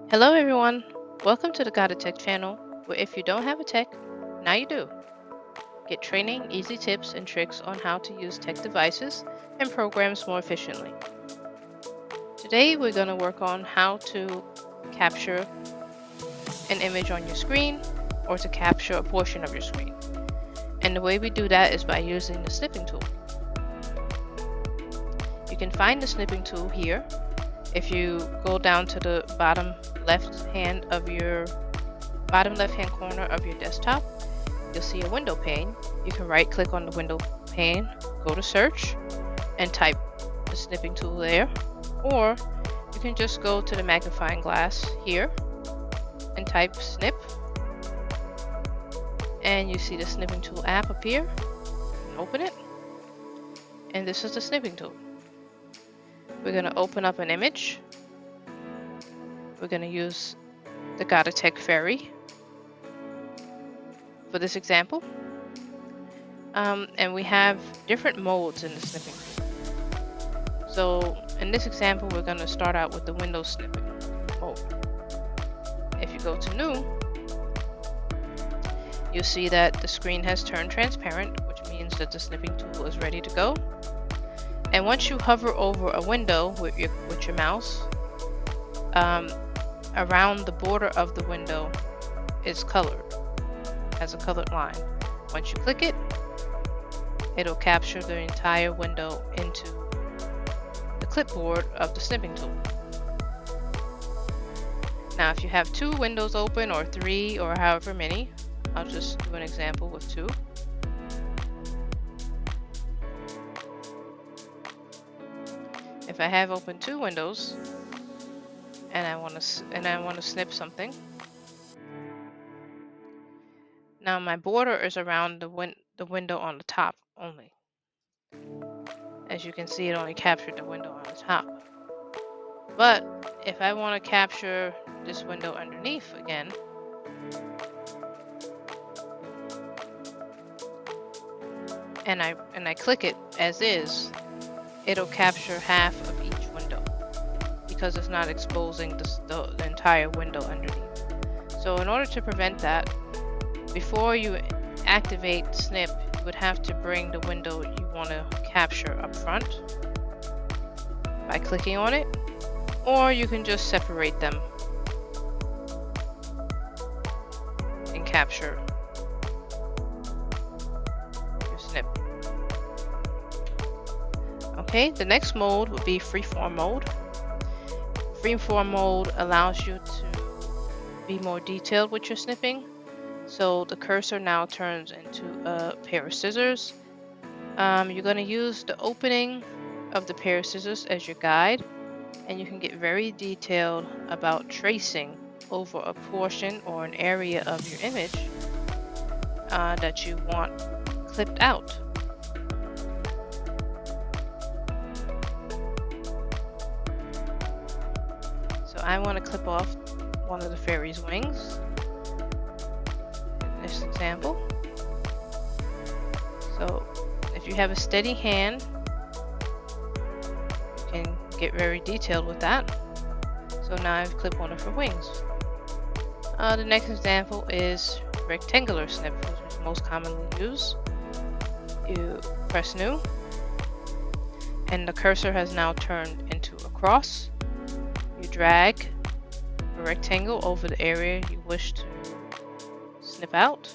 Hello everyone, welcome to the GotATek channel, where if you don't have a tech, now you do. Get training, easy tips, and tricks on how to use tech devices and programs more efficiently. Today we're going to work on how to capture an image on your screen or to capture a portion of your screen. And the way we do that is by using the snipping tool. You can find the snipping tool here. If you go down to the bottom left hand corner of your desktop, you'll see a window pane. You can right click on the window pane, go to search, and type the snipping tool there. Or you can just go to the magnifying glass here and type snip. And you see the snipping tool app appear. You can open it. And this is the snipping tool. We're going to open up an image. We're going to use the GotATek Ferry for this example. And we have different modes in the snipping tool. So in this example, we're going to start out with the window snipping mode. If you go to new, you'll see that the screen has turned transparent, which means that the snipping tool is ready to go. And once you hover over a window with your mouse, around the border of the window is colored, has a colored line. Once you click it, it'll capture the entire window into the clipboard of the snipping tool. Now, if you have two windows open or three or however many, I'll just do an example with two. If I have open two windows and I want to snip something, now my border is around the window on the top only. As you can see, it only captured the window on the top. But if I want to capture this window underneath again, and I click it as is, it'll capture half of each window because it's not exposing the entire window underneath. So in order to prevent that, before you activate snip, you would have to bring the window you want to capture up front by clicking on it, or you can just separate them and capture your snip. Okay, the next mode would be freeform mode. Freeform mode allows you to be more detailed with your snipping. So the cursor now turns into a pair of scissors. You're going to use the opening of the pair of scissors as your guide, and you can get very detailed about tracing over a portion or an area of your image that you want clipped out. So I want to clip off one of the fairy's wings in this example. So if you have a steady hand, you can get very detailed with that. So now I've clipped one of her wings. The next example is rectangular snip, which is most commonly used. You press new, and the cursor has now turned into a cross. You drag a rectangle over the area you wish to snip out,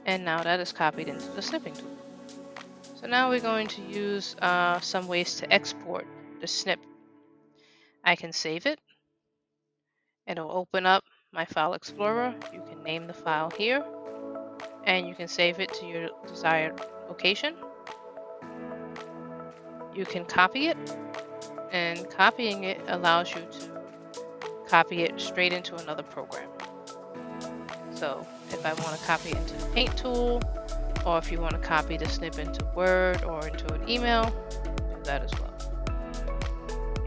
and now that is copied into the snipping tool. So now we're going to use some ways to export the snip. I can save it. It'll open up my file explorer. You can name the file here, and you can save it to your desired location. You can copy it, and copying it allows you to copy it straight into another program. So if I want to copy it into the Paint tool, or if you want to copy the snip into Word or into an email, you can do that as well.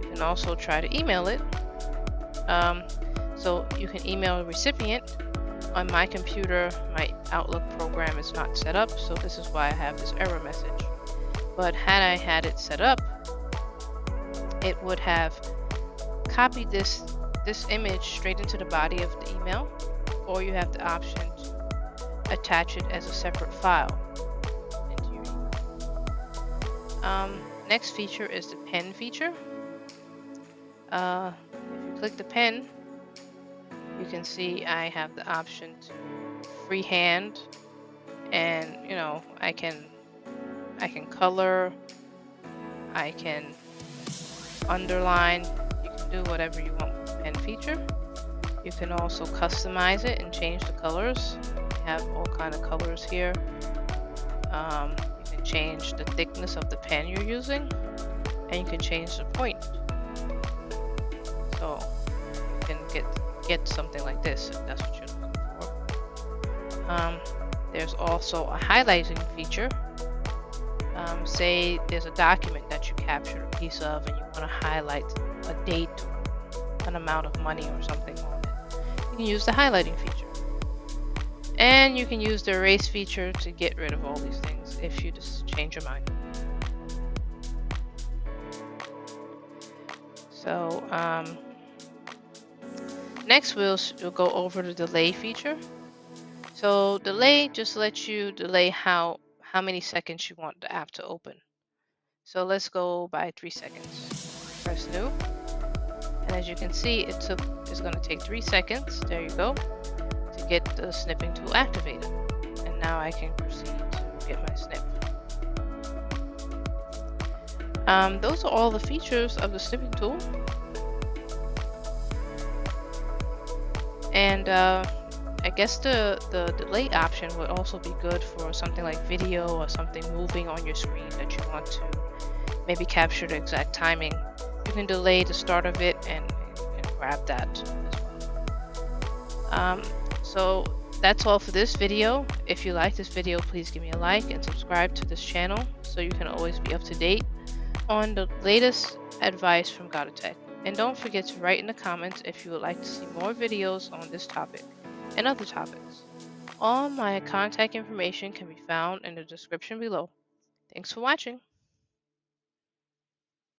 You can also try to email it. So you can email a recipient. On my computer, my Outlook program is not set up, so this is why I have this error message. But had I had it set up, it would have copied this this image straight into the body of the email, or you have the option to attach it as a separate file into your email. Next feature is the pen feature. If you click the pen, you can see I have the option to freehand, and I can color, I can underline. You can do whatever you want with the pen feature. You can also customize it and change the colors. We have all kind of colors here. You can change the thickness of the pen you're using, and you can change the point. So you can get something like this if that's what you're looking for. There's also a highlighting feature. Say there's a document that you captured a piece of and you want to highlight a date or an amount of money or something on it. You can use the highlighting feature. And you can use the erase feature to get rid of all these things if you just change your mind. So next we'll go over the delay feature. So delay just lets you delay how many seconds you want the app to open. So let's go by 3 seconds. Press new. And as you can see, it's going to take 3 seconds. There you go. To get the snipping tool activated. And now I can proceed to get my snip. Those are all the features of the snipping tool. And I guess the delay option would also be good for something like video or something moving on your screen that you want to maybe capture the exact timing. You can delay the start of it and grab that as well. So that's all for this video. If you like this video, please give me a like and subscribe to this channel so you can always be up to date on the latest advice from GotATek. And don't forget to write in the comments if you would like to see more videos on this topic and other topics. All my contact information can be found in the description below. Thanks for watching.